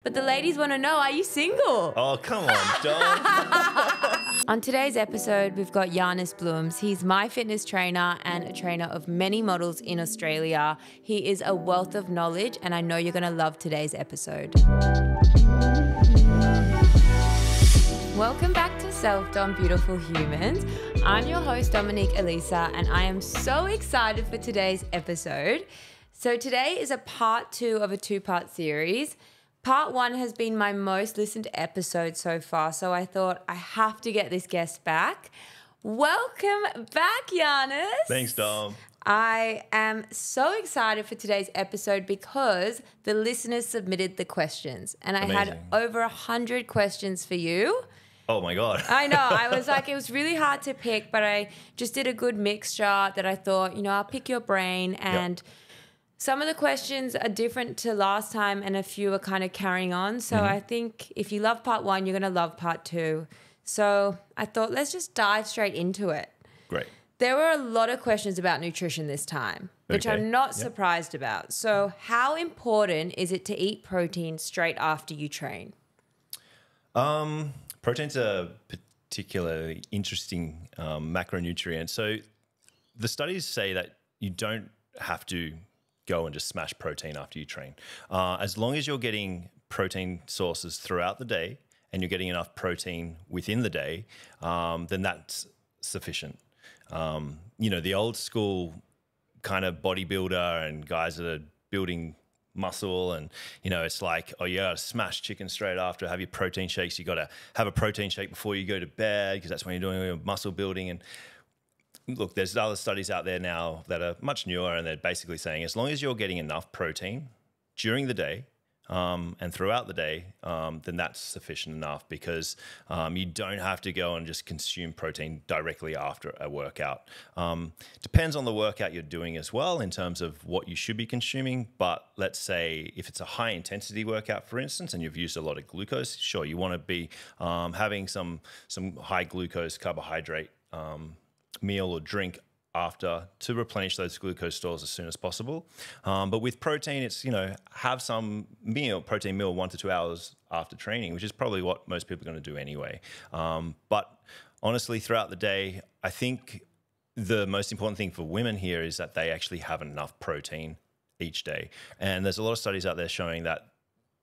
But the ladies want to know, are you single? Oh, come on, Dom. On today's episode, we've got Janis Blums. He's my fitness trainer and a trainer of many models in Australia. He is a wealth of knowledge, and I know you're going to love today's episode. Welcome back to Self-Dom Beautiful Humans. I'm your host, Dominique Elisa, and I am so excited for today's episode. So today is a part 2 of a 2-part series. Part 1 has been my most listened episode so far, so I thought I have to get this guest back. Welcome back, Janis. Thanks, Dom. I am so excited for today's episode because the listeners submitted the questions, and I had over 100 questions for you. Oh my God. I know. I was like, it was really hard to pick, but I just did a good mixture that I thought, I'll pick your brain. And some of the questions are different to last time and a few are kind of carrying on. So I think if you love part 1, you're going to love part 2. So I thought, let's just dive straight into it. Great. There were a lot of questions about nutrition this time, which I'm not surprised about. So how important is it to eat protein straight after you train? Protein's a particularly interesting macronutrient. So the studies say that you don't have to go and just smash protein after you train. As long as you're getting protein sources throughout the day and you're getting enough protein within the day, then that's sufficient. The old school kind of bodybuilder and guys that are building muscle and, it's like, oh, you got to smash chicken straight after, have your protein shakes. You got to have a protein shake before you go to bed because that's when you're doing your muscle building. And look, there's other studies out there now that are much newer, and they're basically saying as long as you're getting enough protein during the day and throughout the day, then that's sufficient enough because you don't have to go and just consume protein directly after a workout. Depends on the workout you're doing as well in terms of what you should be consuming. But let's say if it's a high intensity workout, for instance, and you've used a lot of glucose, sure, you want to be having some high glucose carbohydrate meal or drink after to replenish those glucose stores as soon as possible. But with protein, it's, have some protein meal 1 to 2 hours after training, which is probably what most people are going to do anyway. But honestly, throughout the day, I think the most important thing for women here is that they actually have enough protein each day. And there's a lot of studies out there showing that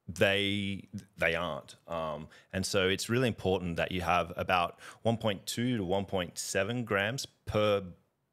they aren't. And so it's really important that you have about 1.2 to 1.7 grams per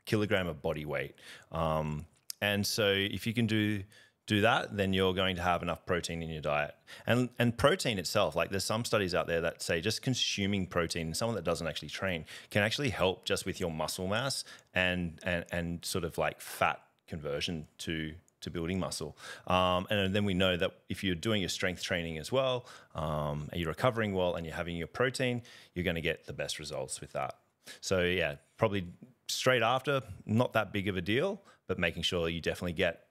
kilogram of body weight. And so if you can do that, then you're going to have enough protein in your diet. And protein itself, like there's some studies out there that say just consuming protein, someone that doesn't actually train, can actually help just with your muscle mass and sort of like fat conversion to building muscle. And then we know that if you're doing your strength training as well, and you're recovering well and you're having your protein, you're going to get the best results with that. So yeah, probably straight after, not that big of a deal, but making sure you definitely get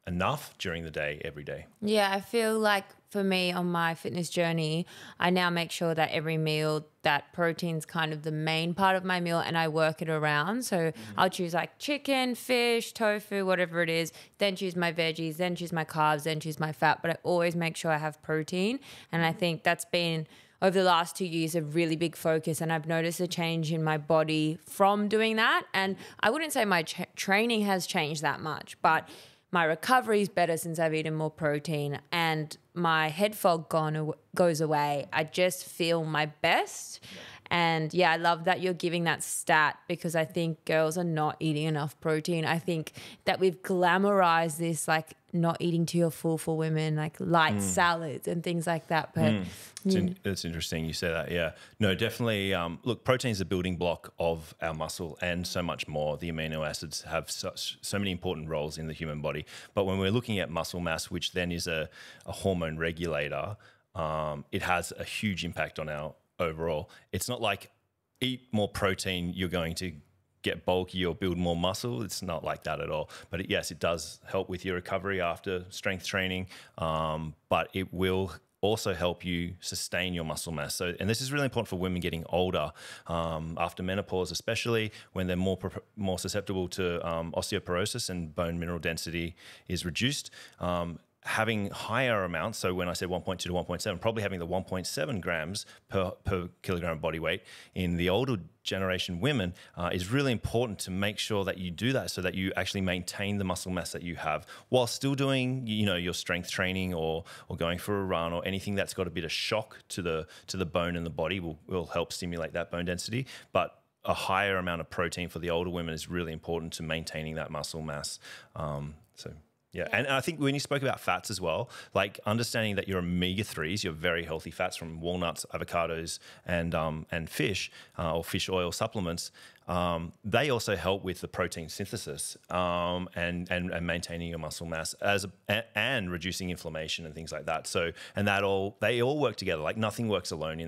enough during the day, every day. Yeah, I feel like for me on my fitness journey, I now make sure that every meal that protein's kind of the main part of my meal and I work it around. So I'll choose like chicken, fish, tofu, whatever it is, then choose my veggies, then choose my carbs, then choose my fat. But I always make sure I have protein. And I think that's been over the last 2 years, a really big focus, and I've noticed a change in my body from doing that. And I wouldn't say my training has changed that much, but my recovery is better since I've eaten more protein and my head fog goes away. I just feel my best. Yeah. And yeah, I love that you're giving that stat because I think girls are not eating enough protein. I think that we've glamorized this, like not eating to your full for women, like light salads and things like that. But it's interesting you say that. Yeah, no, definitely. Look, protein is a building block of our muscle and so much more. The amino acids have so many important roles in the human body. But when we're looking at muscle mass, which then is a hormone regulator, it has a huge impact on our overall. It's not like eat more protein, you're going to get bulky or build more muscle. It's not like that at all. But yes, it does help with your recovery after strength training, but it will also help you sustain your muscle mass. So, and this is really important for women getting older, after menopause, especially when they're more susceptible to osteoporosis and bone mineral density is reduced. having higher amounts, so when I said 1.2 to 1.7, probably having the 1.7 grams per kilogram of body weight in the older generation women is really important to make sure that you do that so that you actually maintain the muscle mass that you have while still doing, your strength training or going for a run or anything that's got a bit of shock to the bone and the body will help stimulate that bone density. But a higher amount of protein for the older women is really important to maintaining that muscle mass. Yeah, and I think when you spoke about fats as well, like understanding that your omega-3s, your very healthy fats from walnuts, avocados, and fish or fish oil supplements, they also help with the protein synthesis and maintaining your muscle mass and reducing inflammation and things like that. So they all work together. Like nothing works alone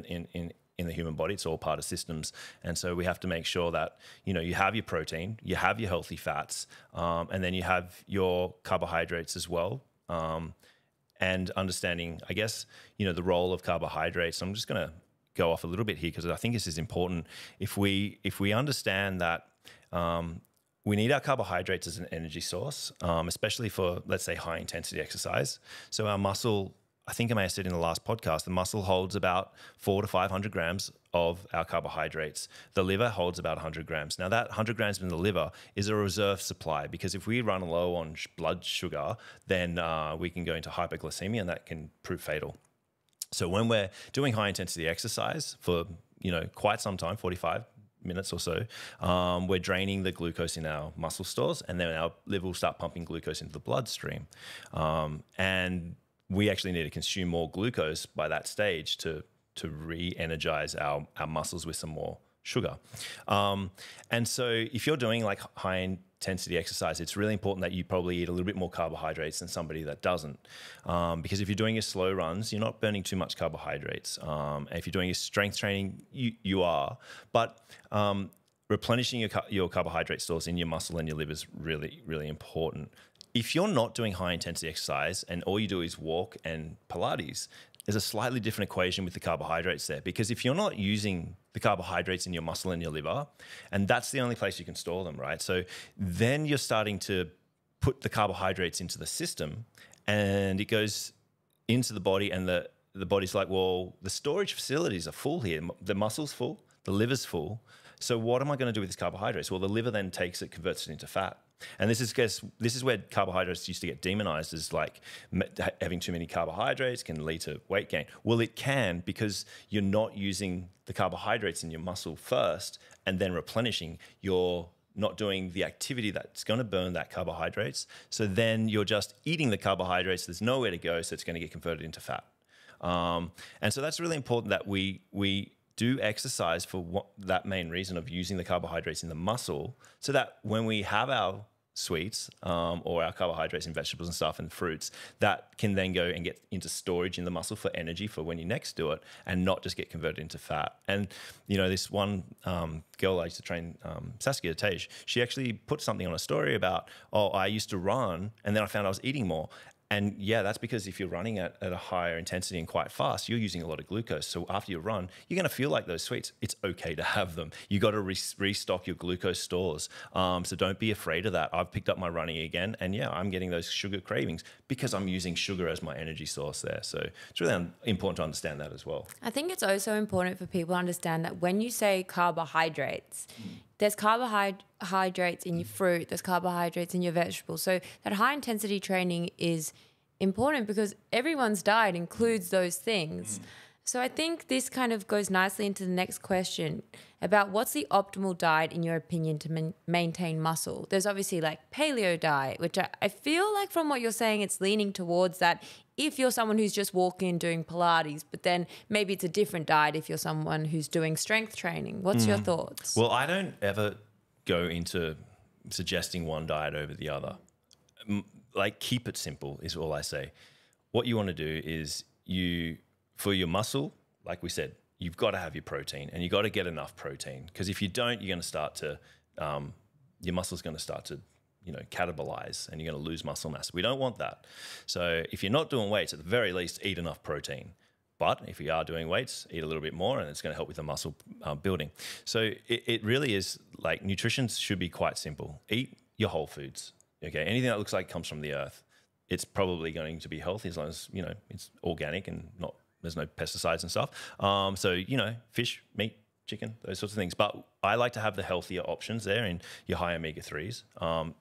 in the human body. It's all part of systems. And so we have to make sure that, you have your protein, you have your healthy fats, and then you have your carbohydrates as well. And understanding, I guess, the role of carbohydrates. I'm just going to go off a little bit here because I think this is important. If we understand that we need our carbohydrates as an energy source, especially for, let's say, high intensity exercise. So our muscle, I think I may have said in the last podcast, the muscle holds about 400 to 500 grams of our carbohydrates. The liver holds about 100 grams. Now that 100 grams in the liver is a reserve supply because if we run low on blood sugar, then we can go into hypoglycemia and that can prove fatal. So when we're doing high intensity exercise for, quite some time, 45 minutes or so, we're draining the glucose in our muscle stores and then our liver will start pumping glucose into the bloodstream. And we actually need to consume more glucose by that stage to re-energize our muscles with some more sugar. And so if you're doing like high intensity exercise, it's really important that you probably eat a little bit more carbohydrates than somebody that doesn't. Because if you're doing your slow runs, you're not burning too much carbohydrates. And if you're doing your strength training, you are. But replenishing your carbohydrate stores in your muscle and your liver is really, really important. If you're not doing high intensity exercise and all you do is walk and Pilates, there's a slightly different equation with the carbohydrates there. Because if you're not using the carbohydrates in your muscle and your liver, and that's the only place you can store them, right? So then you're starting to put the carbohydrates into the system and it goes into the body and the body's like, well, the storage facilities are full here. The muscle's full, the liver's full. So what am I going to do with this carbohydrates? Well, the liver then takes it, converts it into fat. And this is where carbohydrates used to get demonized as like having too many carbohydrates can lead to weight gain. Well, it can because you're not using the carbohydrates in your muscle first and then replenishing. You're not doing the activity that's going to burn that carbohydrates. So then you're just eating the carbohydrates. There's nowhere to go, so it's going to get converted into fat. And so that's really important that we do exercise for that main reason of using the carbohydrates in the muscle so that when we have our sweets or our carbohydrates in vegetables and stuff and fruits, that can then go and get into storage in the muscle for energy for when you next do it and not just get converted into fat. And, this one girl I used to train, Saskia Tej, she actually put something on a story about, I used to run and then I found I was eating more. And yeah, that's because if you're running at a higher intensity and quite fast, you're using a lot of glucose. So after you run, you're going to feel like those sweets. It's okay to have them. You got to restock your glucose stores. So don't be afraid of that. I've picked up my running again, and yeah, I'm getting those sugar cravings because I'm using sugar as my energy source there. So it's really important to understand that as well. I think it's also important for people to understand that when you say carbohydrates, there's carbohydrates in your fruit, there's carbohydrates in your vegetables. So that high intensity training is important because everyone's diet includes those things. So I think this kind of goes nicely into the next question about what's the optimal diet in your opinion to maintain muscle. There's obviously like paleo diet, which I feel like from what you're saying, it's leaning towards that if you're someone who's just walking and doing Pilates, but then maybe it's a different diet if you're someone who's doing strength training. What's your thoughts? Well, I don't ever go into suggesting one diet over the other. Like, keep it simple is all I say. What you want to do is for your muscle, like we said, you've got to have your protein and you got to get enough protein because if you don't, you're going to start to, your muscle's going to start to, catabolize and you're going to lose muscle mass. We don't want that. So if you're not doing weights, at the very least, eat enough protein. But if you are doing weights, eat a little bit more and it's going to help with the muscle building. So it really is like nutrition should be quite simple. Eat your whole foods. Okay, anything that looks like it comes from the earth. it's probably going to be healthy as long as, you know, it's organic and not, there's no pesticides and stuff. So, you know, fish, meat, chicken, those sorts of things. But I like to have the healthier options there in your high omega-3s.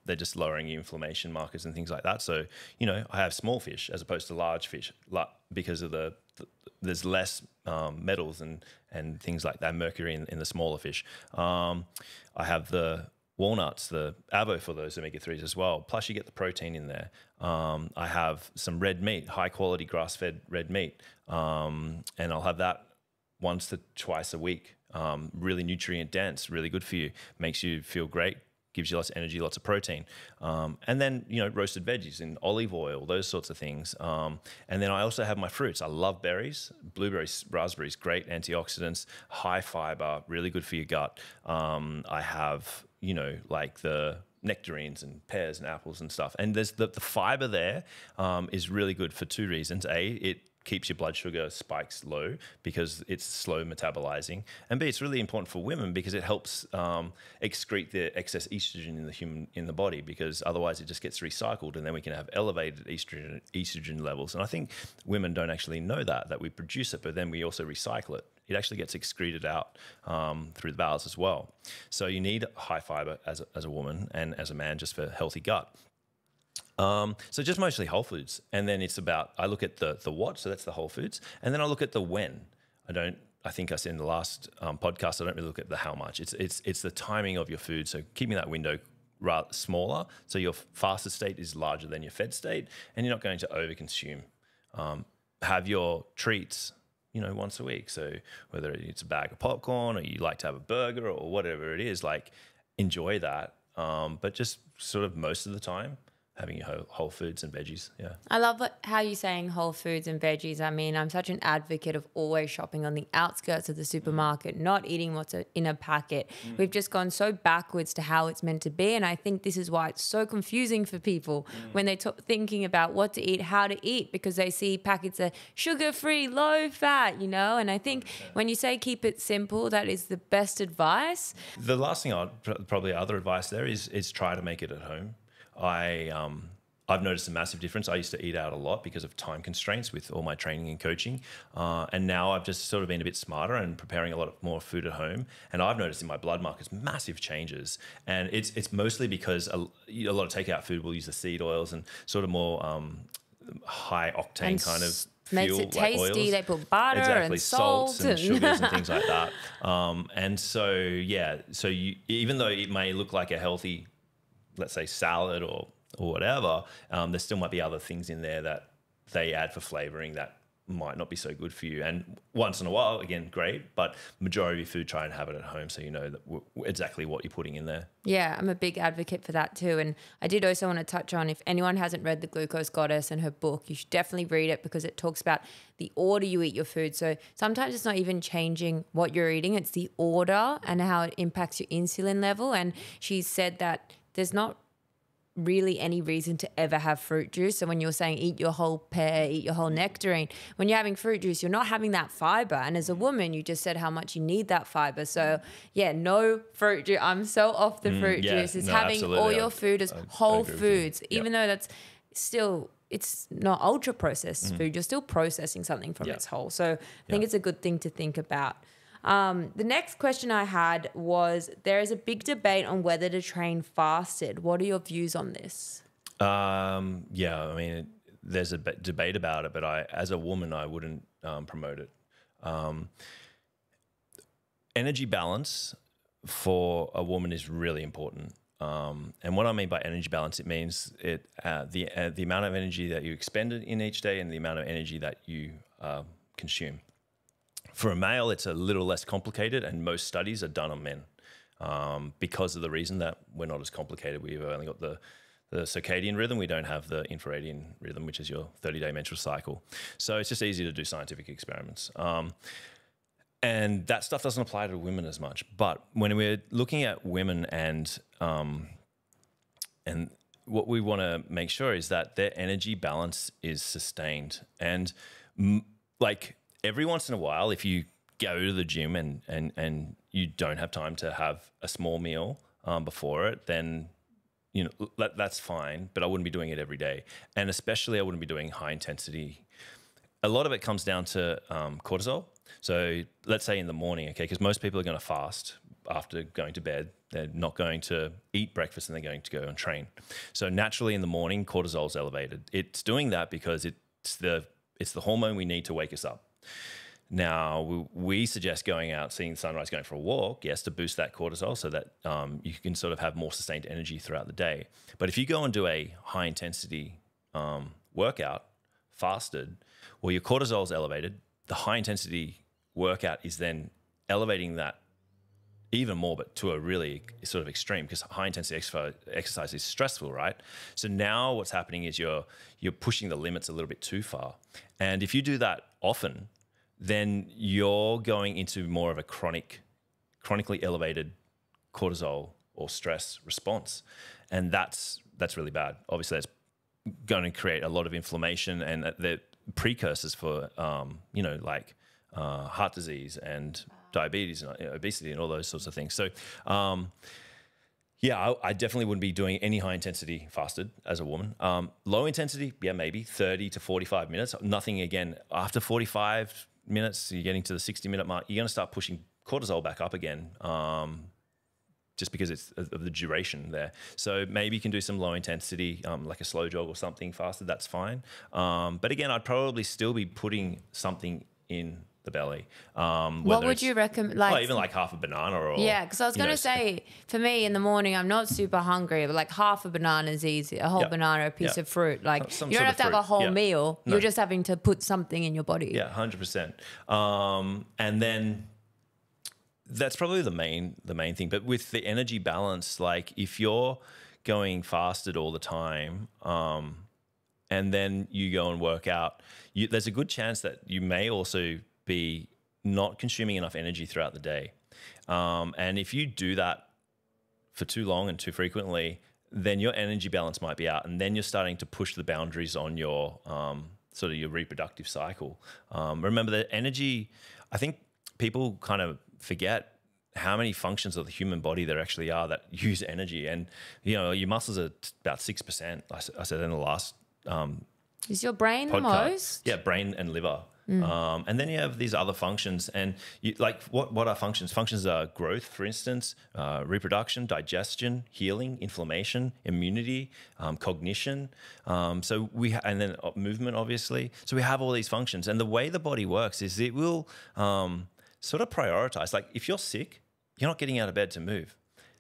They're just lowering your inflammation markers and things like that. So, you know, I have small fish as opposed to large fish because of there's less metals and things like that, mercury in the smaller fish. I have the walnuts, the avo for those omega-3s as well. Plus you get the protein in there. I have some red meat, high quality grass-fed red meat. And I'll have that once to twice a week. Really nutrient dense, really good for you. Makes you feel great, gives you lots of energy, lots of protein. And then, you know, roasted veggies in olive oil, those sorts of things. And then I also have my fruits. I love berries, blueberries, raspberries, great antioxidants, high fiber, really good for your gut. I have, you know, like the nectarines and pears and apples and stuff. And there's the fiber there is really good for two reasons. A, it keeps your blood sugar spikes low because it's slow metabolizing, and B, it's really important for women because it helps excrete the excess estrogen in the body, because otherwise it just gets recycled and then we can have elevated estrogen levels. And I think women don't actually know that we produce it, but then we also recycle it. It actually gets excreted out through the bowels as well. So you need high fiber as a woman and as a man just for healthy gut. So just mostly whole foods. And then it's about, I look at the what, so that's the whole foods. And then I look at the when. I think I said in the last podcast, I don't really look at the how much. It's the timing of your food. So keeping that window rather smaller. So your fasted state is larger than your fed state, and you're not going to overconsume. Have your treats, you know, once a week. So whether it's a bag of popcorn or you like to have a burger or whatever it is, like enjoy that. But just sort of most of the time, having your whole foods and veggies. Yeah. I love how you're saying whole foods and veggies. I mean, I'm such an advocate of always shopping on the outskirts of the supermarket, not eating what's in a packet. We've just gone so backwards to how it's meant to be. And I think this is why it's so confusing for people when they're thinking about what to eat, how to eat, because they see packets are sugar-free, low fat, you know. And I think when you say keep it simple, that is the best advice. The last thing probably other advice there is try to make it at home. I've noticed a massive difference. I used to eat out a lot because of time constraints with all my training and coaching. And now I've just sort of been a bit smarter and preparing a lot more food at home. And I've noticed in my blood markers massive changes. And it's mostly because a lot of takeout food will use the seed oils and sort of more high octane kind of makes fuel, it tasty. Like oils. They put butter and salts salt and sugars and things like that. And so, yeah, so even though it may look like a healthy, let's say salad or whatever, there still might be other things in there that they add for flavoring that might not be so good for you. And once in a while, again, great, but majority of your food, try and have it at home so you know that exactly what you're putting in there. Yeah, I'm a big advocate for that too. And I did also want to touch on, if anyone hasn't read The Glucose Goddess and her book, you should definitely read it, because it talks about the order you eat your food. So sometimes it's not even changing what you're eating, it's the order and how it impacts your insulin level. And she said that there's not really any reason to ever have fruit juice. So when you're saying eat your whole pear, eat your whole nectarine, when you're having fruit juice, you're not having that fiber. And as a woman, you just said how much you need that fiber. So yeah, no fruit juice. I'm so off the fruit juice. It's having absolutely. All your food as whole foods, even though that's still, it's not ultra processed food. You're still processing something from its whole. So I think it's a good thing to think about. The next question I had was, there is a big debate on whether to train fasted. What are your views on this? I mean, there's a debate about it, but as a woman, I wouldn't promote it. Energy balance for a woman is really important. And what I mean by energy balance, it means the amount of energy that you expend in each day and the amount of energy that you consume. For a male, it's a little less complicated, and most studies are done on men because of the reason that we're not as complicated. We've only got the circadian rhythm. We don't have the infradian rhythm, which is your 30-day menstrual cycle. So it's just easy to do scientific experiments. And that stuff doesn't apply to women as much. But when we're looking at women and what we want to make sure is that their energy balance is sustained. And like every once in a while, if you go to the gym and you don't have time to have a small meal before it, then you know, that's fine, but I wouldn't be doing it every day. And especially I wouldn't be doing high intensity. A lot of it comes down to cortisol. So let's say in the morning, okay, because most people are going to fast after going to bed. They're not going to eat breakfast and they're going to go and train. So naturally in the morning, cortisol's elevated. It's doing that because it's the hormone we need to wake us up. Now, we suggest going out, seeing the sunrise, going for a walk, yes, to boost that cortisol so that you can sort of have more sustained energy throughout the day. But if you go and do a high-intensity workout, fasted, well, your cortisol is elevated. The high-intensity workout is then elevating that even more, but to a really sort of extreme, because high-intensity exercise is stressful, right? So now what's happening is you're pushing the limits a little bit too far. And if you do that often, then you're going into more of a chronically elevated cortisol or stress response. And that's really bad. Obviously, that's going to create a lot of inflammation and the precursors for, heart disease and diabetes and obesity and all those sorts of things. So, I definitely wouldn't be doing any high intensity fasted as a woman. Low intensity, maybe 30 to 45 minutes. Nothing again. After 45 minutes, you're getting to the 60-minute mark, you're going to start pushing cortisol back up again, just because it's of the duration there. So maybe you can do some low intensity, like a slow jog or something fasted, that's fine. But again, I'd probably still be putting something in the belly. What would you recommend? Like, even like half a banana or... Yeah, because I was going to say, for me in the morning, I'm not super hungry, but like half a banana is easy. A whole banana, a piece of fruit. Like Some you don't have to have a whole meal. No. You're just having to put something in your body. Yeah, 100%. And then that's probably the main thing. But with the energy balance, like if you're going fasted all the time, and then you go and work out, there's a good chance that you may also be not consuming enough energy throughout the day. And if you do that for too long and too frequently, then your energy balance might be out, and then you're starting to push the boundaries on your sort of your reproductive cycle. Remember that energy, I think people kind of forget how many functions of the human body there actually are that use energy. And, you know, your muscles are about 6%, I said in the last Is your brain podcast. the most? Yeah, brain and liver. And then you have these other functions, and what are functions? Functions are growth, for instance, reproduction, digestion, healing, inflammation, immunity, cognition. And then movement, obviously. So we have all these functions, and the way the body works is it will sort of prioritize. Like if you're sick, you're not getting out of bed to move.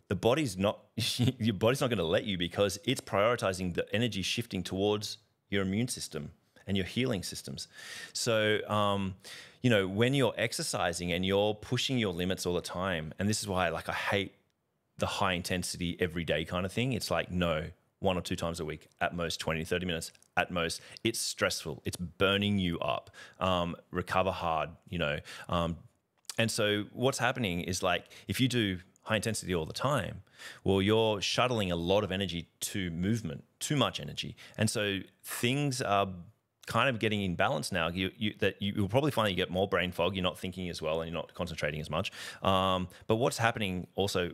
The body's not. Your body's not going to let you, because it's prioritizing the energy shifting towards your immune system and your healing systems. So, when you're exercising and you're pushing your limits all the time, and this is why I hate the high intensity everyday kind of thing. It's like, no, 1 or 2 times a week, at most 20, 30 minutes, at most. It's stressful. It's burning you up. Recover hard, and so what's happening is, like, if you do high intensity all the time, well, you're shuttling a lot of energy to movement, too much energy. And so things are kind of getting in balance now. You'll probably find that you get more brain fog. You're not thinking as well, and you're not concentrating as much. But what's happening also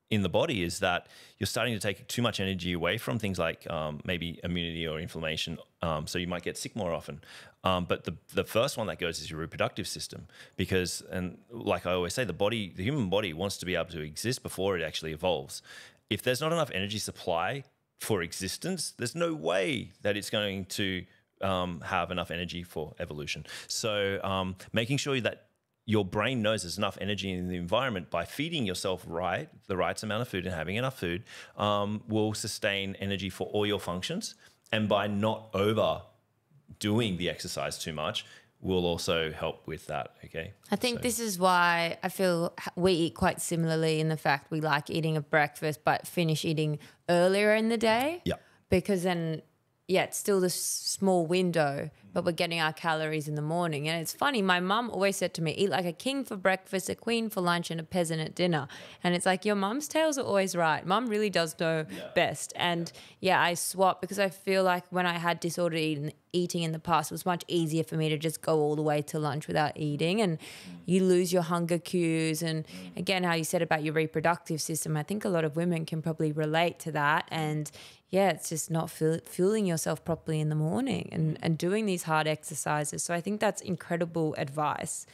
in the body is that you're starting to take too much energy away from things like maybe immunity or inflammation. So you might get sick more often. But the first one that goes is your reproductive system, because, and like I always say, the human body wants to be able to exist before it actually evolves. If there's not enough energy supply for existence, there's no way that it's going to have enough energy for evolution. So making sure that your brain knows there's enough energy in the environment by feeding yourself the right amount of food and having enough food will sustain energy for all your functions. And by not overdoing the exercise too much will also help with that, okay? I think this is why I feel we eat quite similarly, in the fact we like eating a breakfast but finish eating earlier in the day. Yeah. Because then, it's still this small window but we're getting our calories in the morning. And it's funny, my mum always said to me, eat like a king for breakfast, a queen for lunch, and a peasant at dinner. And it's like, your mum's tales are always right. Mum really does know best. And I swap, because I feel like when I had disordered eating in the past, it was much easier for me to just go all the way to lunch without eating, and you lose your hunger cues. And again, how you said about your reproductive system, I think a lot of women can probably relate to that. And it's just not fueling yourself properly in the morning and doing these hard exercises. So I think that's incredible advice.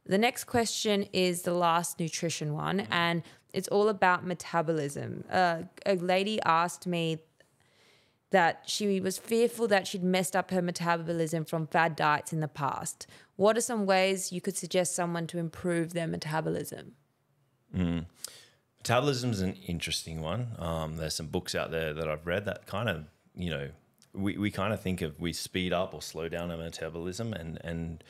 The next question is the last nutrition one, and it's all about metabolism. A lady asked me that she was fearful that she'd messed up her metabolism from fad diets in the past. What are some ways you could suggest someone to improve their metabolism? Metabolism is an interesting one. There's some books out there that I've read that kind of, we kind of think of, we speed up or slow down our metabolism, and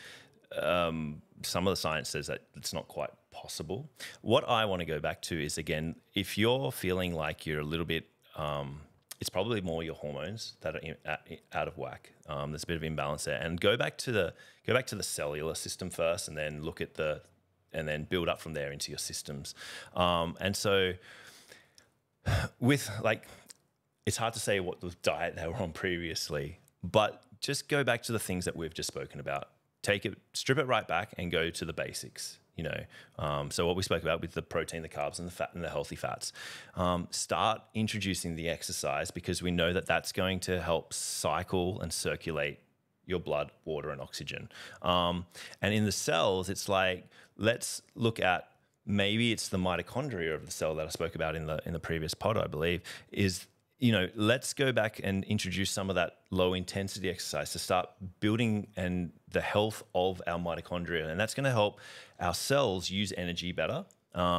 some of the science says that it's not quite possible. What I want to go back to is, again, if you're feeling like you're a little bit, it's probably more your hormones that are out of whack. There's a bit of imbalance there, and go back to the cellular system first, and then and then build up from there into your systems. And so with it's hard to say what the diet they were on previously, but just go back to the things that we've just spoken about. Strip it right back and go to the basics. So what we spoke about with the protein, the carbs, and the fat, and the healthy fats. Start introducing the exercise, because we know that that's going to help cycle and circulate your blood, water, and oxygen. And in the cells, it's like, let's look at, maybe it's the mitochondria of the cell that I spoke about in the previous pod, I believe, is, let's go back and introduce some of that low intensity exercise to start building and the health of our mitochondria. And that's going to help our cells use energy better,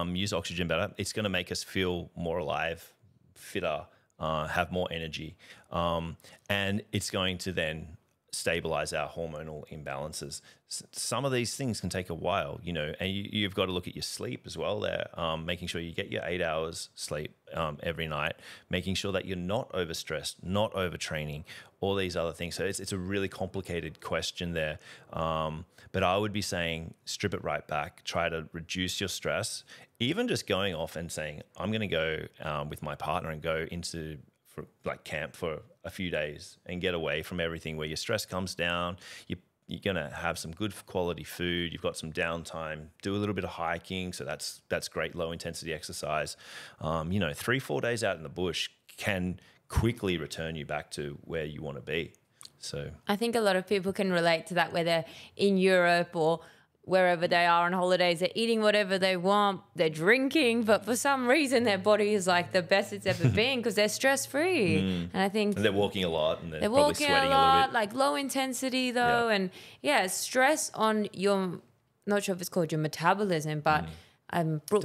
use oxygen better. It's going to make us feel more alive, fitter, have more energy. And it's going to then stabilize our hormonal imbalances. Some of these things can take a while, and you've got to look at your sleep as well there, making sure you get your 8 hours sleep every night, making sure that you're not overstressed, not overtraining, all these other things. So it's a really complicated question there. But I would be saying, strip it right back, try to reduce your stress, even just going off and saying, I'm going to go with my partner and go into camp for a few days and get away from everything, where your stress comes down, you're going to have some good quality food, you've got some downtime, do a little bit of hiking. So that's great low intensity exercise. 3-4 days out in the bush can quickly return you back to where you want to be. So I think a lot of people can relate to that, where they're in Europe or wherever they are on holidays, they're eating whatever they want, they're drinking, but for some reason their body is like the best it's ever been, because they're stress-free. And I think... And they're walking a lot, and they're probably walking sweating a lot, little bit. like low intensity though. And stress on your, not sure if it's called your metabolism, but Brooke,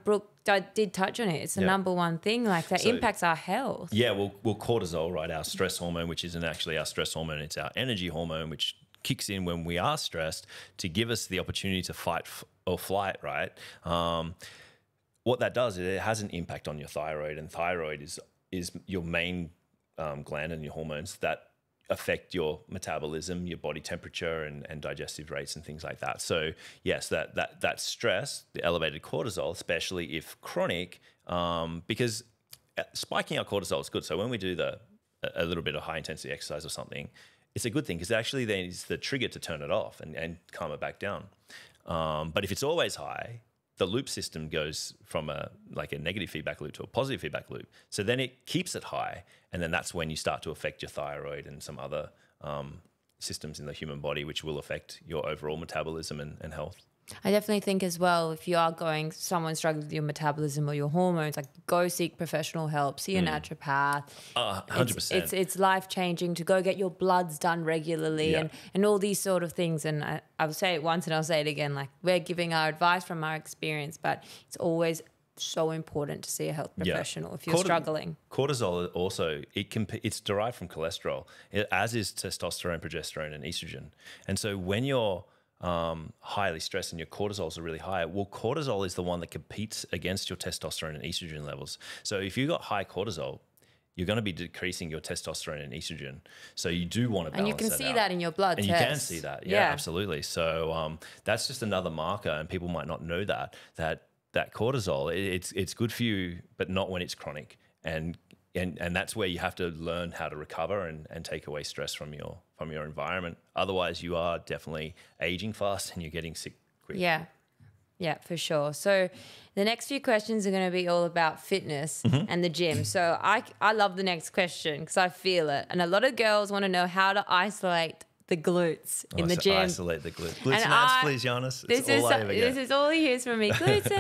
Brooke did touch on it. It's the number one thing, like that impacts our health. Yeah, well, cortisol, right, our stress hormone, which isn't actually our stress hormone, it's our energy hormone, which kicks in when we are stressed to give us the opportunity to fight or flight, right? What that does is it has an impact on your thyroid, and thyroid is your main gland and your hormones that affect your metabolism, your body temperature, and digestive rates and things like that. So yes, that stress, the elevated cortisol, especially if chronic, because spiking our cortisol is good. So when we do a little bit of high intensity exercise or something, it's a good thing, because actually then it's the trigger to turn it off and calm it back down. But if it's always high, the loop system goes from a negative feedback loop to a positive feedback loop. So then it keeps it high, and then that's when you start to affect your thyroid and some other systems in the human body, which will affect your overall metabolism and health. I definitely think as well, if you are someone struggling with your metabolism or your hormones, like go seek professional help, see a naturopath. 100%. It's life-changing to go get your bloods done regularly and all these sort of things. And I'll say it once and I'll say it again, like we're giving our advice from our experience, but it's always so important to see a health professional if you're struggling. Cortisol also, it's derived from cholesterol, as is testosterone, progesterone, and estrogen. And so when you're highly stressed and your cortisols are really high, well, cortisol is the one that competes against your testosterone and estrogen levels. So if you've got high cortisol, you're going to be decreasing your testosterone and estrogen. So you do want to balance that out. And you can see that in your blood and test. you can see that. Yeah, absolutely. So that's just another marker, and people might not know that cortisol, it's good for you, but not when it's chronic. And that's where you have to learn how to recover and take away stress from your environment. Otherwise, you are definitely aging fast and you're getting sick quick. Yeah, for sure. So the next few questions are going to be all about fitness and the gym. So I love the next question because I feel it. And a lot of girls want to know how to isolate the glutes in the gym. Isolate the glutes. Glutes and abs, please, Janis. This is all he hears from me. Glutes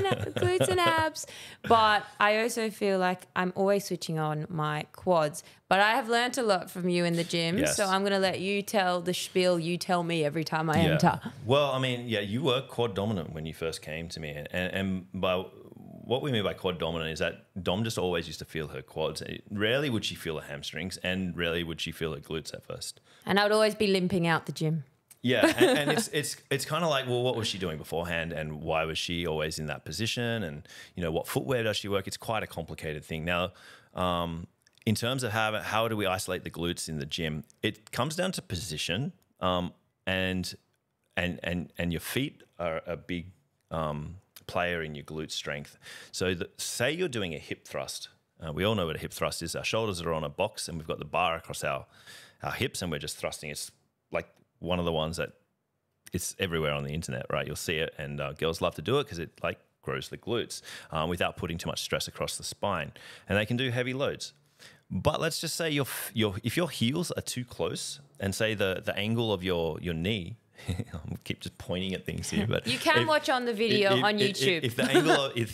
and abs. But I also feel like I'm always switching on my quads. But I have learnt a lot from you in the gym. Yes. So I'm going to let you tell the spiel you tell me every time I enter. Well, I mean, you were quad dominant when you first came to me. And by what we mean by quad dominant is that Dom just always used to feel her quads. Rarely would she feel her hamstrings, and rarely would she feel her glutes at first. And I would always be limping out the gym. Yeah, and it's kind of like, well, what was she doing beforehand, and why was she always in that position, and what footwear does she work? It's quite a complicated thing. Now, in terms of how do we isolate the glutes in the gym, it comes down to position, and your feet are a big player in your glute strength. So say you're doing a hip thrust. We all know what a hip thrust is. Our shoulders are on a box and we've got the bar across our hips and we're just thrusting. It's like one of the ones that it's everywhere on the internet, right? You'll see it, and girls love to do it because it like grows the glutes without putting too much stress across the spine. And they can do heavy loads. But let's just say if your heels are too close, and say the angle of your knee, I keep just pointing at things here, but you can watch on the video on YouTube. If the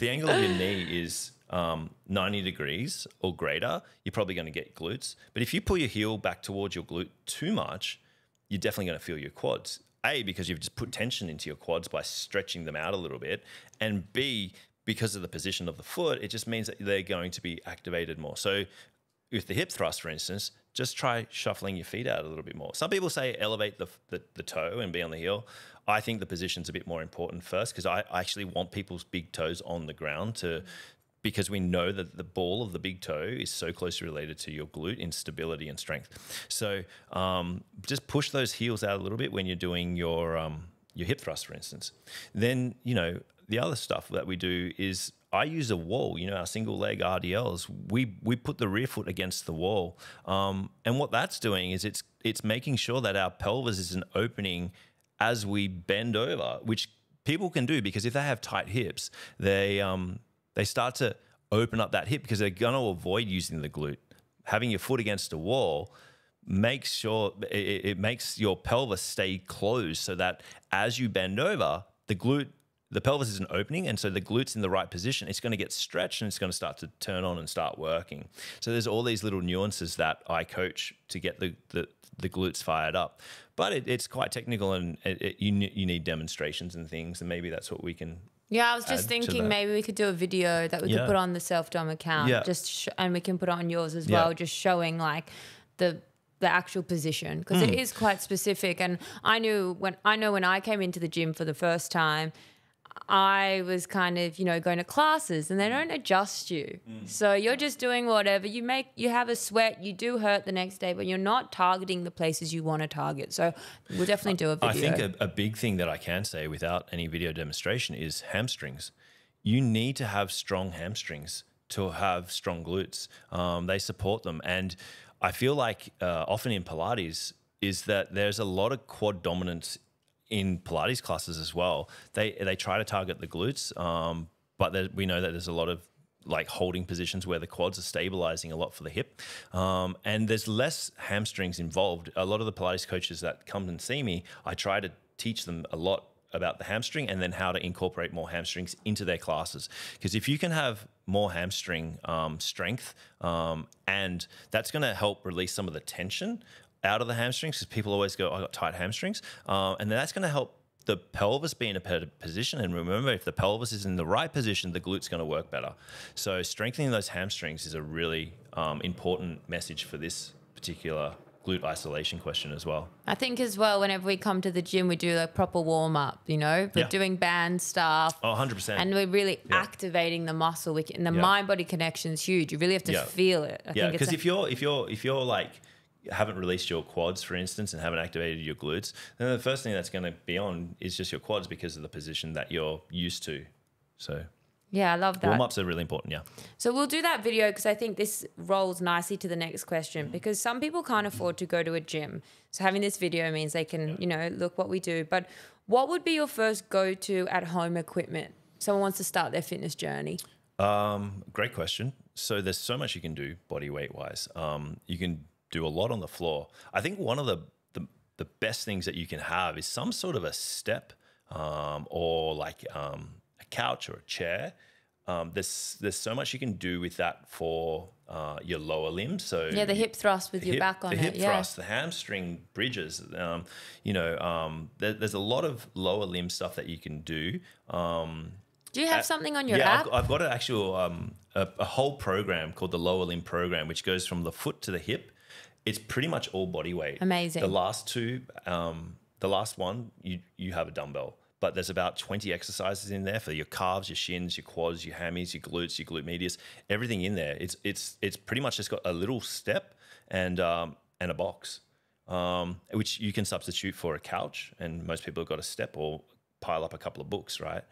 angle of your knee is 90 degrees or greater, you're probably going to get glutes. But if you pull your heel back towards your glute too much, you're definitely going to feel your quads. A, because you've just put tension into your quads by stretching them out a little bit, and B, because of the position of the foot, it just means that they're going to be activated more. So with the hip thrust, for instance, just try shuffling your feet out a little bit more. Some people say elevate the toe and be on the heel. I think the position's a bit more important first, because I actually want people's big toes on the ground because we know that the ball of the big toe is so closely related to your glute in stability and strength. So just push those heels out a little bit when you're doing your hip thrust, for instance. Then, the other stuff that we do is I use a wall, our single leg RDLs. We put the rear foot against the wall. And what that's doing is it's making sure that our pelvis is an opening as we bend over, which people can do, because if they have tight hips, they start to open up that hip because they're going to avoid using the glute. Having your foot against a wall makes sure it makes your pelvis stay closed, so that as you bend over, the pelvis is an opening, and so the glute's in the right position. It's going to get stretched and it's going to start to turn on and start working. So there's all these little nuances that I coach to get the glutes fired up. But it's quite technical, and you need demonstrations and things, and maybe that's what we can. Yeah, I was just thinking maybe we could do a video that we could put on the Self-Dom account, and we can put it on yours as well, just showing like the actual position, because it is quite specific. And I know when I came into the gym for the first time, I was kind of, going to classes and they don't adjust you. So you're just doing whatever. You have a sweat, you do hurt the next day, but you're not targeting the places you want to target. So we'll definitely do a video. I think a big thing that I can say without any video demonstration is hamstrings. You need to have strong hamstrings to have strong glutes. They support them. And I feel like often in Pilates is that there's a lot of quad dominance in Pilates classes as well. They try to target the glutes, but we know that there's a lot of like holding positions where the quads are stabilizing a lot for the hip, and there's less hamstrings involved. A lot of the Pilates coaches that come and see me, I try to teach them a lot about the hamstring and then how to incorporate more hamstrings into their classes. Because if you can have more hamstring strength, and that's going to help release some of the tension out of the hamstrings, because people always go, I got tight hamstrings. And that's going to help the pelvis be in a better position. And remember, if the pelvis is in the right position, the glute's going to work better. So strengthening those hamstrings is a really important message for this particular glute isolation question as well. I think as well, whenever we come to the gym, we do a proper warm up, you know, we're doing band stuff. Oh, 100%. And we're really activating the muscle. And the mind body connection is huge. You really have to feel it. I think because if you're like, haven't released your quads, for instance, and haven't activated your glutes, then the first thing that's going to be on is just your quads because of the position that you're used to. So yeah, I love that. Warm-ups are really important, yeah. So we'll do that video because I think this rolls nicely to the next question, because some people can't afford to go to a gym. So having this video means they can, you know, look what we do. But what would be your first go-to at-home equipment? Someone wants to start their fitness journey. Great question. So there's so much you can do body weight-wise. You can do a lot on the floor. I think one of the best things that you can have is some sort of a step or like a couch or a chair. There's so much you can do with that for your lower limbs. So yeah, the hip thrust with your back on it. The hip thrust, the hamstring bridges. You know, there's a lot of lower limb stuff that you can do. Do you have something on your app? I've got an actual a whole program called the lower limb program, which goes from the foot to the hip. It's pretty much all body weight. Amazing. The last one, you have a dumbbell, but there's about 20 exercises in there for your calves, your shins, your quads, your hammies, your glutes, your glute medius, everything in there. It's pretty much just got a little step and a box, which you can substitute for a couch. And most people have got a step or pile up a couple of books, right?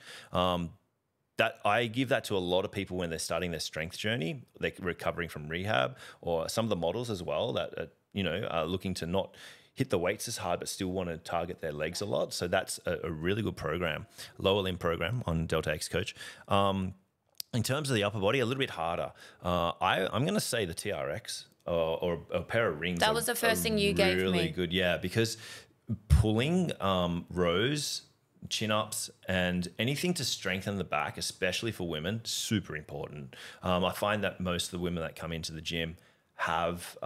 That I give that to a lot of people when they're starting their strength journey. They're recovering from rehab, or some of the models as well that you know are looking to not hit the weights as hard but still want to target their legs a lot. So that's a really good program, lower limb program on Delta X Coach. In terms of the upper body, a little bit harder. I'm going to say the TRX or a pair of rings. That was the first thing you gave me. Really good, yeah, because pulling rows, chin-ups, and anything to strengthen the back, especially for women, super important. I find that most of the women that come into the gym have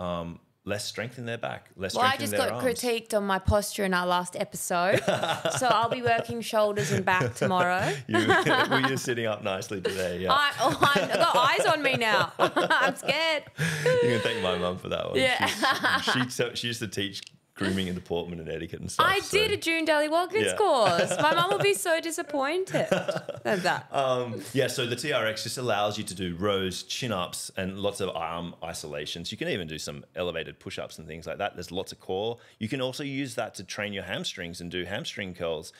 less strength in their back, less strength in their arms. Well, I just got critiqued on my posture in our last episode, so I'll be working shoulders and back tomorrow. You're sitting up nicely today, yeah. I've got eyes on me now. I'm scared. You can thank my mum for that one. Yeah. She used to teach grooming and deportment and etiquette and stuff. I did a June Daly Watkins course. My mum will be so disappointed. That's that. So the TRX just allows you to do rows, chin-ups, and lots of arm isolations. You can even do some elevated push-ups and things like that. There's lots of core. You can also use that to train your hamstrings and do hamstring curls.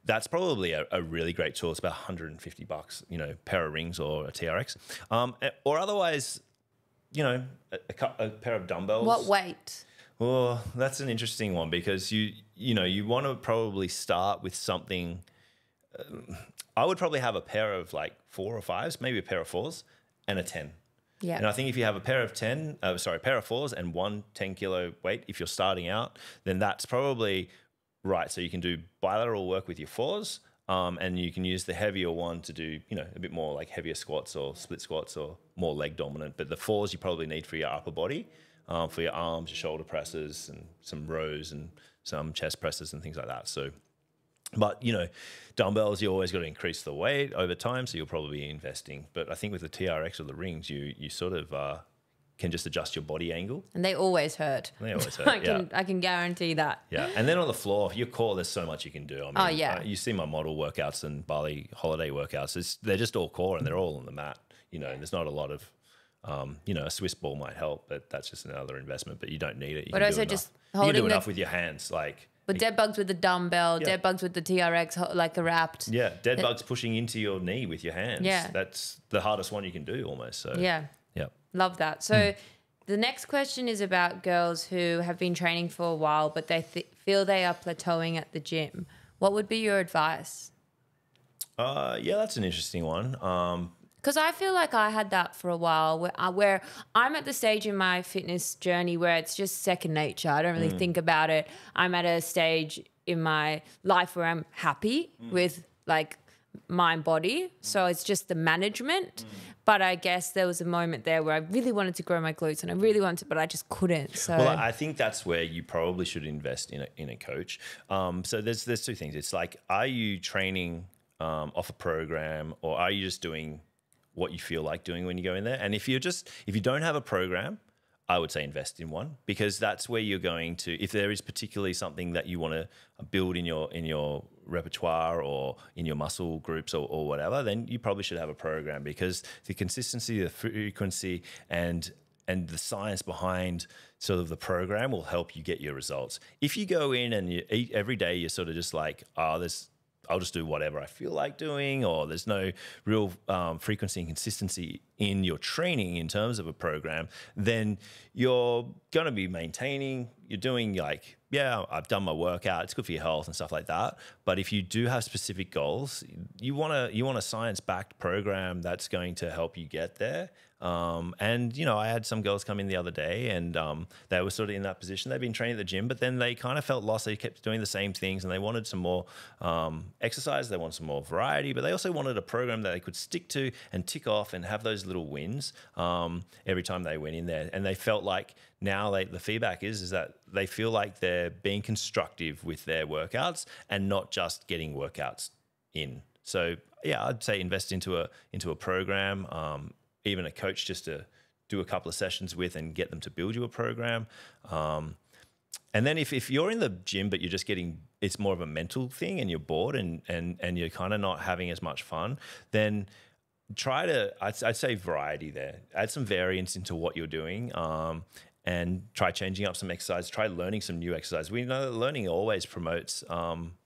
That's probably a really great tool. It's about $150, you know, pair of rings or a TRX. Or otherwise, you know, a pair of dumbbells. What weight? Well, that's an interesting one because you want to probably start with something. I would probably have a pair of like 4 or 5s, maybe a pair of 4s, and a 10. Yeah. And I think if you have a pair of 4s and one 10-kilo weight, if you're starting out, then that's probably right. So you can do bilateral work with your 4s, and you can use the heavier one to do, you know, a bit more like heavier squats or split squats or more leg dominant. But the 4s you probably need for your upper body. For your arms, your shoulder presses, and some rows and some chest presses and things like that. So, but, you know, dumbbells, you always got to increase the weight over time, so you'll probably be investing. But I think with the TRX or the rings, you sort of can just adjust your body angle. And they always hurt. They always hurt, I can guarantee that. Yeah, and then on the floor, your core, there's so much you can do. I mean, you see my model workouts and Bali holiday workouts. They're just all core and they're all on the mat. You know, there's not a lot of... you know, a Swiss ball might help, but that's just another investment. But you don't need it. You can do enough with your hands, like. But dead bugs with the dumbbell, dead bugs with the TRX, like a wrapped. Yeah, dead bugs pushing into your knee with your hands. Yeah, that's the hardest one you can do, almost. So yeah, love that. So the next question is about girls who have been training for a while, but they feel they are plateauing at the gym. What would be your advice? That's an interesting one. Because I feel like I had that for a while where I'm at the stage in my fitness journey where it's just second nature. I don't really think about it. I'm at a stage in my life where I'm happy with like mind body. So it's just the management. But I guess there was a moment there where I really wanted to grow my glutes and I really wanted to, but I just couldn't. So well, I think that's where you probably should invest in a coach. So there's 2 things. It's like, are you training off a program, or are you just doing what you feel like doing when you go in there? And if you don't have a program, I would say invest in one, because that's where you're going to, if there is particularly something that you want to build in your repertoire or in your muscle groups or whatever, then you probably should have a program, because the consistency, the frequency, and the science behind sort of the program will help you get your results. If you go in and you eat every day, you're sort of just like, oh, I'll just do whatever I feel like doing, or there's no real frequency and consistency in your training in terms of a program, then you're going to be maintaining, you're doing like, yeah, I've done my workout, it's good for your health and stuff like that. But if you do have specific goals, you want a science-backed program that's going to help you get there. And, you know, I had some girls come in the other day, and they were sort of in that position. They've been training at the gym, but then they kind of felt lost. They kept doing the same things, and they wanted some more exercise. They wanted some more variety, but they also wanted a program that they could stick to and tick off and have those little wins every time they went in there. And they felt like now the feedback is that they feel like they're being constructive with their workouts and not just getting workouts in. So yeah, I'd say invest into a program, even a coach just to do a couple of sessions with and get them to build you a program. And then if you're in the gym but you're just it's more of a mental thing and you're bored and you're kind of not having as much fun, then I'd say variety there. Add some variance into what you're doing, and try changing up some exercise, try learning some new exercise. We know that learning always promotes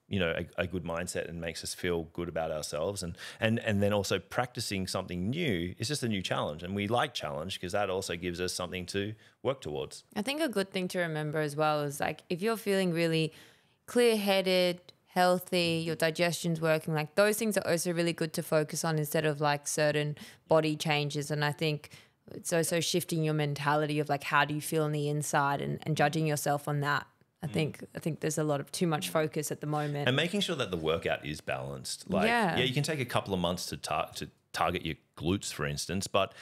you know, a good mindset and makes us feel good about ourselves. And then also practicing something new is just a new challenge. And we like challenge because that also gives us something to work towards. I think a good thing to remember as well is, like, if you're feeling really clear-headed, healthy, your digestion's working, like, those things are also really good to focus on instead of like certain body changes. And I think it's also shifting your mentality of like, how do you feel on the inside, and judging yourself on that. I think there's a lot of too much focus at the moment. And making sure that the workout is balanced. Like, yeah, you can take a couple of months to target your glutes, for instance, but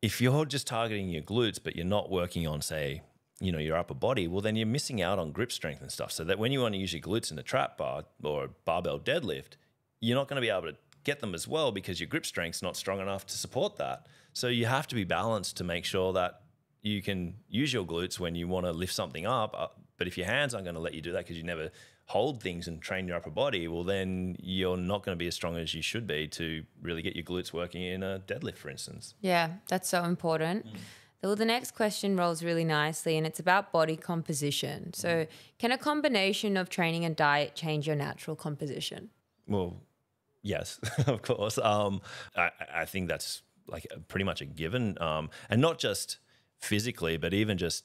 if you're just targeting your glutes but you're not working on, say, you know, your upper body, well, then you're missing out on grip strength and stuff. So that when you want to use your glutes in a trap bar or a barbell deadlift, you're not going to be able to get them as well because your grip strength's not strong enough to support that. So you have to be balanced to make sure that you can use your glutes when you want to lift something up. But if your hands aren't going to let you do that because you never hold things and train your upper body, well, then you're not going to be as strong as you should be to really get your glutes working in a deadlift, for instance. Yeah, that's so important. Well, the next question rolls really nicely, and it's about body composition. So can a combination of training and diet change your natural composition? Well, yes, of course. I think that's like pretty much a given. And not just physically, but even just,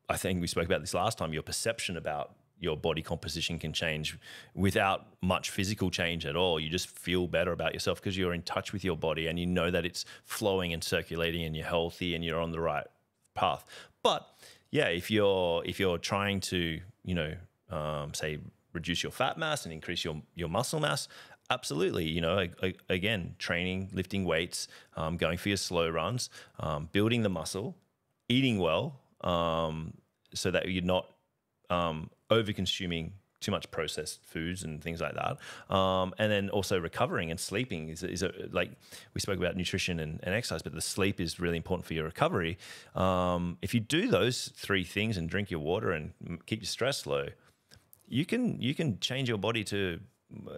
I think we spoke about this last time, your perception about your body composition can change without much physical change at all. You just feel better about yourself because you're in touch with your body and you know that it's flowing and circulating and you're healthy and you're on the right path. But yeah, if you're trying to, you know, say reduce your fat mass and increase your muscle mass, absolutely. You know, again, training, lifting weights, going for your slow runs, building the muscle, eating well, so that you're not over-consuming too much processed foods and things like that. And then also recovering and sleeping is like we spoke about nutrition and exercise, but the sleep is really important for your recovery. If you do those three things and drink your water and keep your stress low, you can change your body to,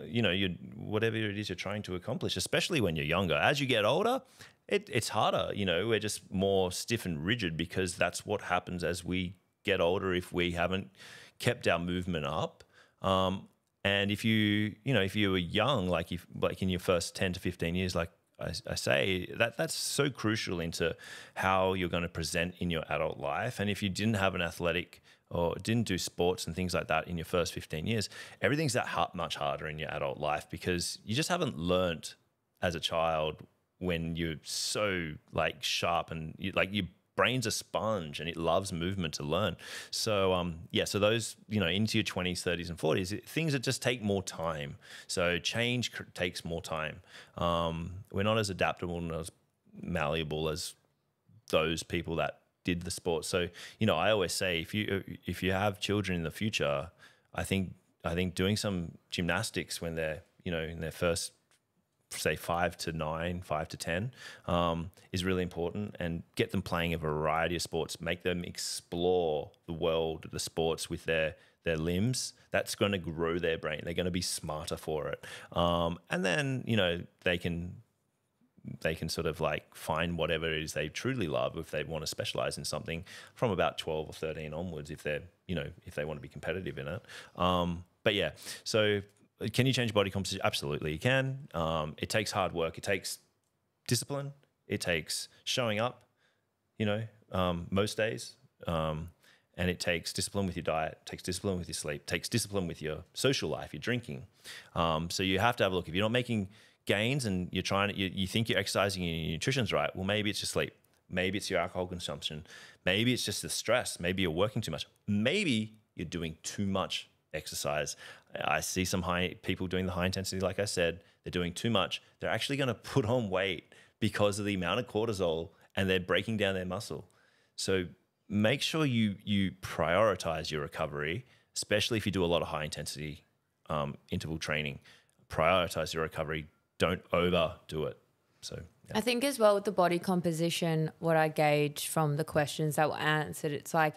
you know, whatever it is you're trying to accomplish, especially when you're younger. As you get older, it's harder. You know, we're just more stiff and rigid because that's what happens as we get older if we haven't kept our movement up. And if you were young, like in your first 10 to 15 years, like I say, that's so crucial into how you're going to present in your adult life. And if you didn't have an athletic or didn't do sports and things like that in your first 15 years, everything's much harder in your adult life because you just haven't learnt as a child when you're so like sharp and your brain's a sponge and it loves movement to learn. So so those, you know, into your 20s, 30s and 40s, things that just take more time. So change takes more time. We're not as adaptable and as malleable as those people that did the sport. So, you know, I always say if you have children in the future, I think doing some gymnastics when they're, you know, in their first say 5 to 9, 5 to 10, is really important, and get them playing a variety of sports, make them explore the world of the sports with their limbs. That's going to grow their brain. They're going to be smarter for it. And then, you know, they can sort of like find whatever it is they truly love if they want to specialize in something from about 12 or 13 onwards, if they're, you know, if they want to be competitive in it. But yeah, so can you change body composition? Absolutely, you can. It takes hard work. It takes discipline. It takes showing up, you know, most days. And it takes discipline with your diet, takes discipline with your sleep, takes discipline with your social life, your drinking. So you have to have a look. If you're not making gains and you're trying to, you think you're exercising and your nutrition's right, well, maybe it's your sleep. Maybe it's your alcohol consumption. Maybe it's just the stress. Maybe you're working too much. Maybe you're doing too much exercise. I see some people doing the high intensity, like I said, they're doing too much. They're actually going to put on weight because of the amount of cortisol, and they're breaking down their muscle. So make sure you prioritize your recovery, especially if you do a lot of high intensity interval training. Prioritize your recovery. Don't overdo it. So yeah. I think as well with the body composition, what I gauge from the questions that were answered, it's like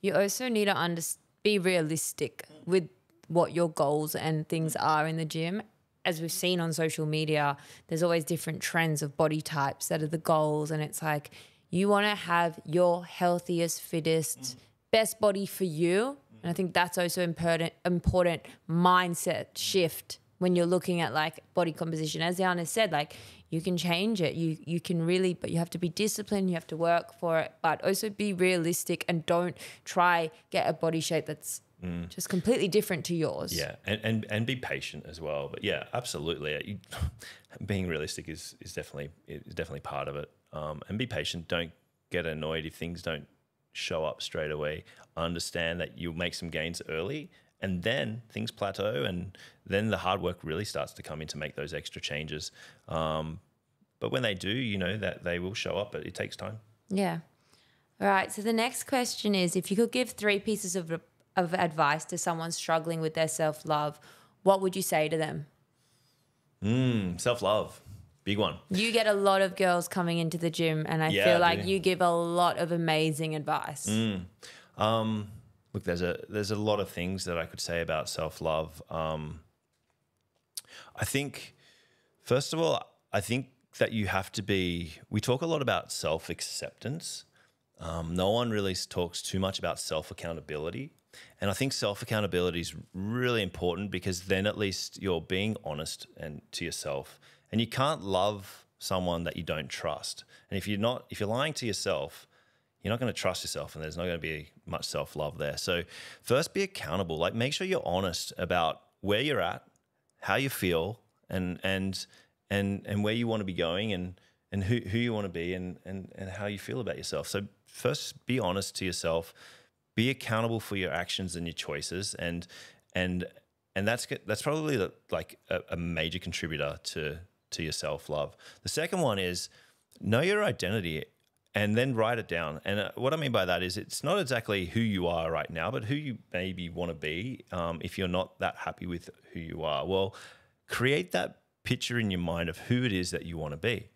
you also need to be realistic with what your goals and things are in the gym. As we've seen on social media, there's always different trends of body types that are the goals, and it's like you want to have your healthiest, fittest, best body for you. And I think that's also important mindset shift when you're looking at like body composition. As Janis said, like you can change it. You can really, but you have to be disciplined. You have to work for it, but also be realistic and don't try get a body shape that's just completely different to yours. Yeah, and be patient as well. But yeah, absolutely. Being realistic is definitely part of it. And be patient. Don't get annoyed if things don't show up straight away. Understand that you'll make some gains early, and then things plateau, and then the hard work really starts to come in to make those extra changes. But when they do, you know that they will show up, but it takes time. Yeah. All right. So the next question is, if you could give 3 pieces of advice to someone struggling with their self-love, what would you say to them? Self-love. Big one. You get a lot of girls coming into the gym, and I feel like you give a lot of amazing advice. Look, there's a lot of things that I could say about self-love. I think, first of all, I think that you have to be, we talk a lot about self-acceptance. No one really talks too much about self-accountability. And I think self-accountability is really important, because then at least you're being honest and to yourself. And you can't love someone that you don't trust. And if you're lying to yourself, you're not going to trust yourself, and there's not going to be much self-love there. So first, be accountable. Like, make sure you're honest about where you're at, how you feel, and where you want to be going, and who you want to be, and how you feel about yourself. So first, be honest to yourself. Be accountable for your actions and your choices, and that's probably a major contributor to your self-love. The second one is know your identity, and then write it down. And what I mean by that is, it's not exactly who you are right now, but who you maybe want to be if you're not that happy with who you are. Well, create that picture in your mind of who it is that you want to be.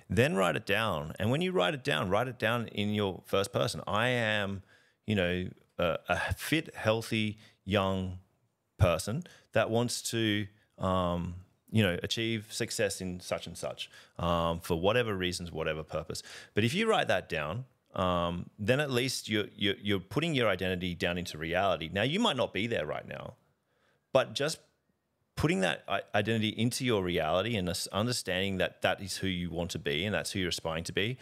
Then write it down. And when you write it down in your first person. I am, a fit, healthy, young person that wants to, achieve success in such and such for whatever reasons, whatever purpose. But if you write that down, then at least you're putting your identity down into reality. Now, you might not be there right now, but just putting that identity into your reality and understanding that that is who you want to be and that's who you're aspiring to be,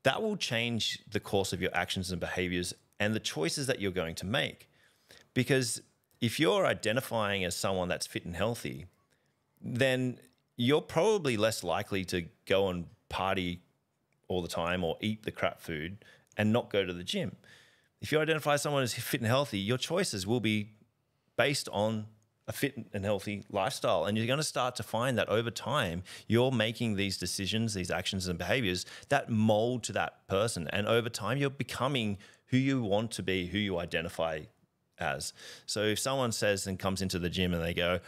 that will change the course of your actions and behaviors and the choices that you're going to make. Because if you're identifying as someone that's fit and healthy, then you're probably less likely to go and party all the time or eat the crap food and not go to the gym. If you identify as someone as fit and healthy, your choices will be based on a fit and healthy lifestyle. And you're going to start to find that over time, you're making these decisions, these actions and behaviors that mold to that person. And over time, you're becoming who you want to be, who you identify as. So if someone says and comes into the gym and they go,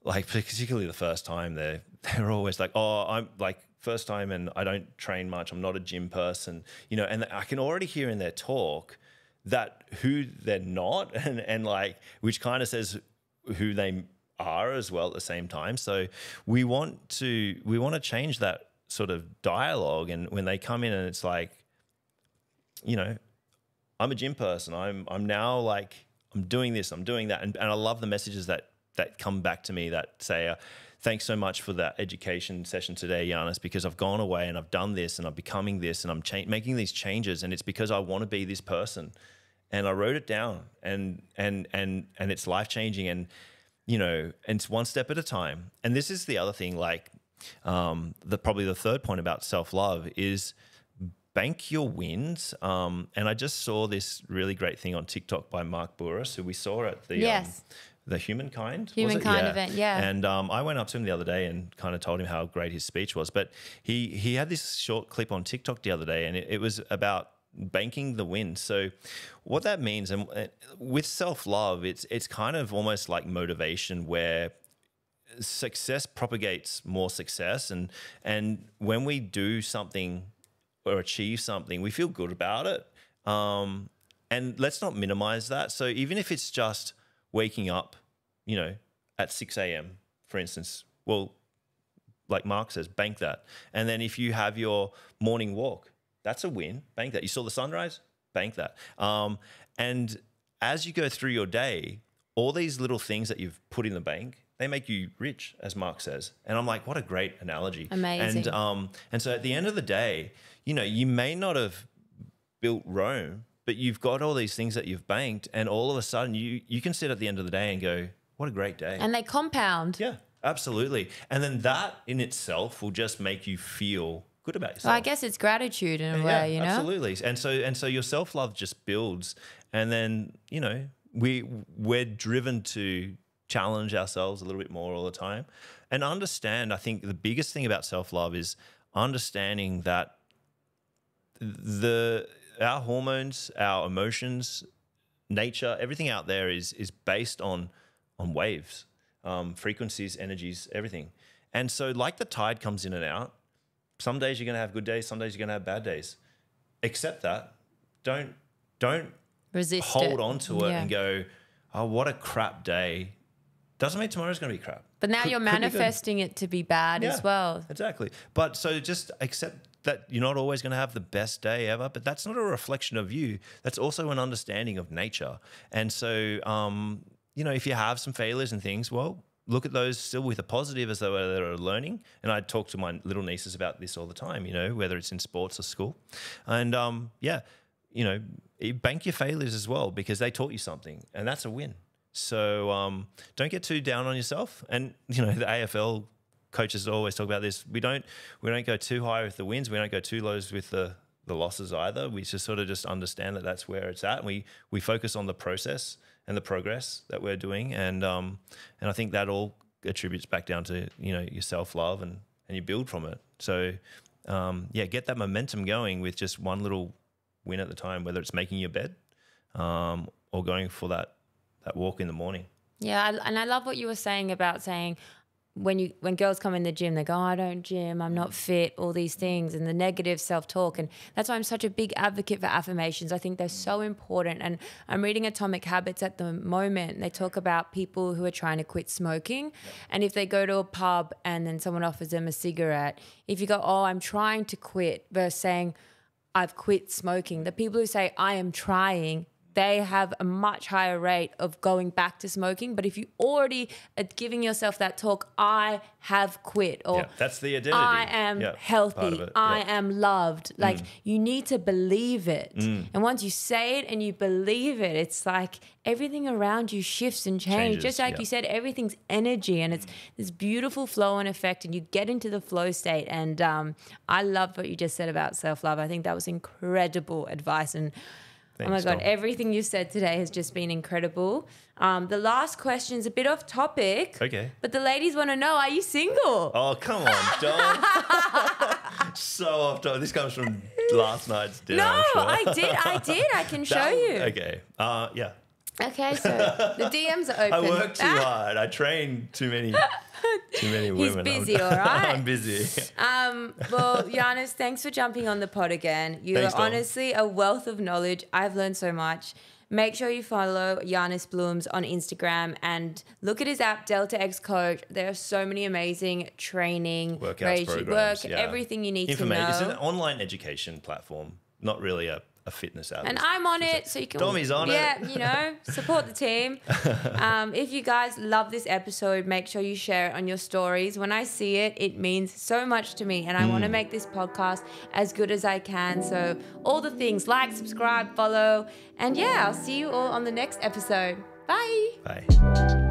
like, particularly the first time they're they're always like, oh, I'm like first time and I don't train much. I'm not a gym person, you know, and I can already hear in their talk that who they're not and like, which kind of says who they are as well at the same time. So we want to change that sort of dialogue. And when they come in and it's like, you know, I'm a gym person. I'm now like, I'm doing this, I'm doing that. And I love the messages that come back to me that say, thanks so much for that education session today, Janis, because I've gone away and I've done this and I'm becoming this and I'm making these changes. And it's because I want to be this person. And I wrote it down and it's life-changing. And, you know, and it's one step at a time. And this is the other thing, like probably the third point about self-love is bank your wins. And I just saw this really great thing on TikTok by Mark Burris, who we saw at the Humankind event, yeah. And I went up to him the other day and kind of told him how great his speech was. But he had this short clip on TikTok the other day, and it was about banking the win. So what that means, and with self-love, it's kind of almost like motivation, where success propagates more success, and when we do something or achieve something, we feel good about it. And let's not minimize that. So even if it's just waking up, you know, at 6 a.m., for instance, well, like Mark says, bank that. And then if you have your morning walk, that's a win. Bank that. You saw the sunrise? Bank that. And as you go through your day, all these little things that you've put in the bank, they make you rich, as Mark says. And I'm like, what a great analogy. Amazing. And so at the end of the day, you know, you may not have built Rome, but you've got all these things that you've banked, and all of a sudden you can sit at the end of the day and go, what a great day. And they compound. Yeah, absolutely. And then that in itself will just make you feel good about yourself. Well, I guess it's gratitude in a way, you know? Absolutely. And so your self-love just builds, and then, you know, we're driven to challenge ourselves a little bit more all the time and understand. I think the biggest thing about self-love is understanding that our hormones, our emotions, nature, everything out there is based on waves, frequencies, energies, everything. And so like the tide comes in and out, some days you're going to have good days, some days you're going to have bad days. Accept that. Don't resist hold on to it and go, oh, what a crap day. Doesn't mean tomorrow's going to be crap. But now you're manifesting it to be bad as well. Exactly. But so just accept that you're not always going to have the best day ever, but that's not a reflection of you. That's also an understanding of nature. And so, you know, if you have some failures and things, well, look at those still with a positive as though they're learning. And I talk to my little nieces about this all the time, you know, whether it's in sports or school. And you know, bank your failures as well, because they taught you something, and that's a win. So don't get too down on yourself. And, you know, the AFL coaches always talk about this. We don't go too high with the wins. We don't go too low with the losses either. We just sort of just understand that that's where it's at. And we focus on the process and the progress that we're doing. And I think that all attributes back down to, you know, your self-love and you build from it. So, get that momentum going with just one little win at the time, whether it's making your bed or going for that walk in the morning. Yeah, and I love what you were saying about saying when girls come in the gym, they go, oh, I don't gym, I'm not fit, all these things, and the negative self-talk. And that's why I'm such a big advocate for affirmations. I think they're so important. And I'm reading Atomic Habits at the moment, and they talk about people who are trying to quit smoking. And if they go to a pub and then someone offers them a cigarette, if you go, oh, I'm trying to quit, versus saying, I've quit smoking, the people who say, I am trying, they have a much higher rate of going back to smoking. But if you already are giving yourself that talk, I have quit, or that's the identity. I am healthy, I am loved. Like you need to believe it. And once you say it and you believe it, it's like everything around you shifts and changes. Just like you said, everything's energy, and it's this beautiful flow and effect, and you get into the flow state. And I loved what you just said about self-love. I think that was incredible advice. And thanks, oh my God, everything you said today has just been incredible. The last question is a bit off topic. Okay. But the ladies want to know, are you single? Oh, come on, Dom. So off topic. This comes from last night's dinner. No, I'm sure. I did. I can show you. Okay. Yeah. Okay, so the DMs are open. I work too hard. I train too many Too many He's women. busy, all right? I'm busy. Well, Janis, thanks for jumping on the pod again. You're Thanks, Dom. honestly a wealth of knowledge. I've learned so much. Make sure you follow Janis Blums on Instagram and look at his app, Delta X Coach. There are so many amazing training, Workouts, programs, everything you need to know. It's an online education platform, not really a fitness app. And I'm on it, so you can... Tommy's on it. Yeah, you know, support the team. If you guys love this episode, make sure you share it on your stories. When I see it, it means so much to me. And I want to make this podcast as good as I can. So all the things, like, subscribe, follow. And yeah, I'll see you all on the next episode. Bye. Bye.